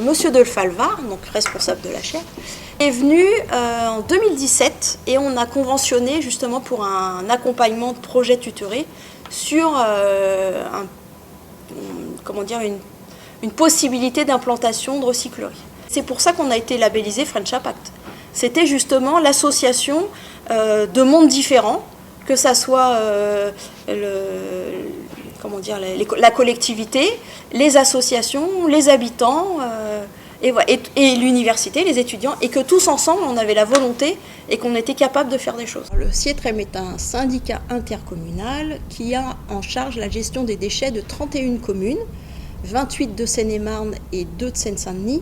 Monsieur Delfalvar, donc responsable de la chaire, est venu en 2017 et on a conventionné justement pour un accompagnement de projet tutoré sur une possibilité d'implantation de recyclerie. C'est pour ça qu'on a été labellisé French Impact. C'était justement l'association de mondes différents, que ça soit la collectivité, les associations, les habitants et l'université, les étudiants, et que tous ensemble on avait la volonté et qu'on était capable de faire des choses. Le CIETREM est un syndicat intercommunal qui a en charge la gestion des déchets de 31 communes, 28 de Seine-et-Marne et 2 de Seine-Saint-Denis,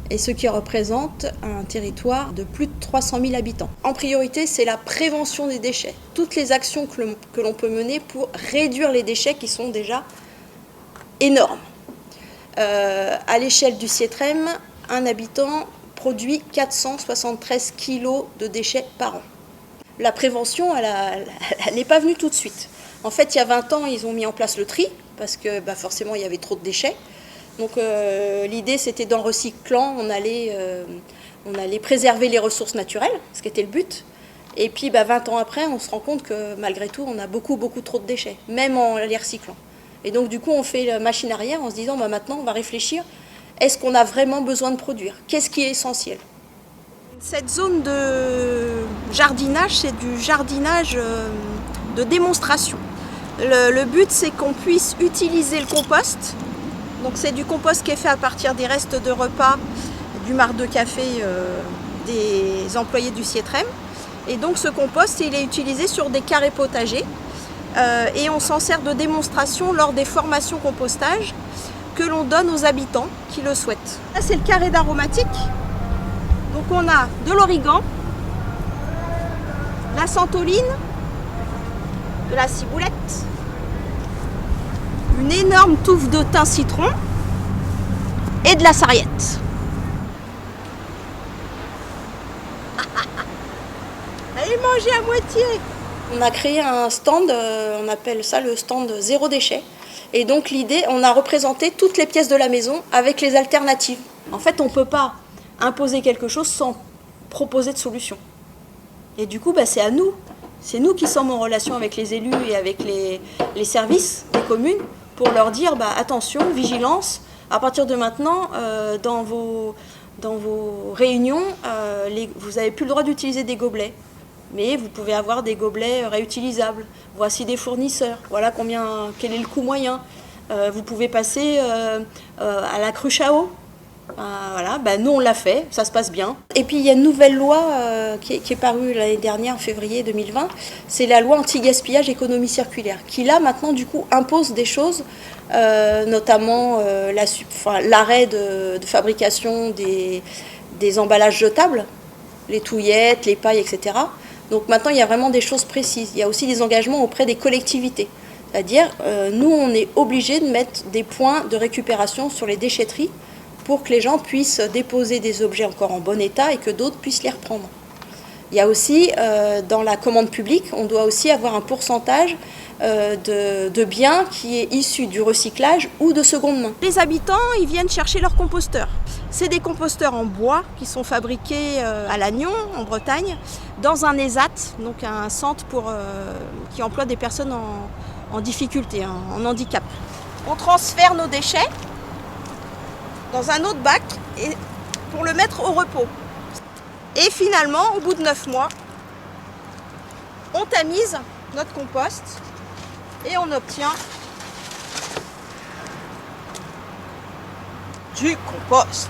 et ce qui représente un territoire de plus de 300 000 habitants. En priorité, c'est la prévention des déchets. Toutes les actions que l'on peut mener pour réduire les déchets qui sont déjà énormes. À l'échelle du CIETREM, un habitant produit 473 kg de déchets par an. La prévention, elle n'est pas venue tout de suite. En fait, il y a 20 ans, ils ont mis en place le tri, parce que forcément, il y avait trop de déchets. Donc l'idée, c'était d'en recyclant, on allait préserver les ressources naturelles, ce qui était le but. Et puis 20 ans après, on se rend compte que malgré tout, on a beaucoup trop de déchets, même en les recyclant. Et donc du coup, on fait la machine arrière en se disant, maintenant, on va réfléchir, est-ce qu'on a vraiment besoin de produire? Qu'est-ce qui est essentiel? Cette zone de jardinage, c'est du jardinage de démonstration. Le but, c'est qu'on puisse utiliser le compost. Donc c'est du compost qui est fait à partir des restes de repas, du marc de café des employés du CIETREM. Et donc ce compost, il est utilisé sur des carrés potagers et on s'en sert de démonstration lors des formations compostage que l'on donne aux habitants qui le souhaitent. Là, c'est le carré d'aromatique. Donc on a de l'origan, la santoline, de la ciboulette, une énorme touffe de thym citron et de la sarriette. Allez manger à moitié. On a créé un stand, on appelle ça le stand zéro déchet. Et donc l'idée, on a représenté toutes les pièces de la maison avec les alternatives. En fait, on ne peut pas imposer quelque chose sans proposer de solution. Et du coup, c'est à nous. C'est nous qui sommes en relation avec les élus et avec les services des communes pour leur dire attention, vigilance, à partir de maintenant, dans vos réunions, vous n'avez plus le droit d'utiliser des gobelets, mais vous pouvez avoir des gobelets réutilisables. Voici des fournisseurs, voilà quel est le coût moyen. Vous pouvez passer à la cruche à eau. Voilà, nous on l'a fait, ça se passe bien. Et puis il y a une nouvelle loi qui est parue l'année dernière, en février 2020, c'est la loi anti-gaspillage économie circulaire, qui là maintenant du coup impose des choses, notamment l'arrêt de fabrication des emballages jetables, les touillettes, les pailles, etc. Donc maintenant il y a vraiment des choses précises. Il y a aussi des engagements auprès des collectivités. C'est-à-dire, nous on est obligés de mettre des points de récupération sur les déchetteries pour que les gens puissent déposer des objets encore en bon état et que d'autres puissent les reprendre. Il y a aussi, dans la commande publique, on doit aussi avoir un pourcentage de biens qui est issu du recyclage ou de seconde main. Les habitants, ils viennent chercher leurs composteurs. C'est des composteurs en bois qui sont fabriqués à Lannion, en Bretagne, dans un ESAT, donc un centre qui emploie des personnes en difficulté, en handicap. On transfère nos déchets dans un autre bac pour le mettre au repos. Et finalement, au bout de 9 mois, on tamise notre compost et on obtient du compost.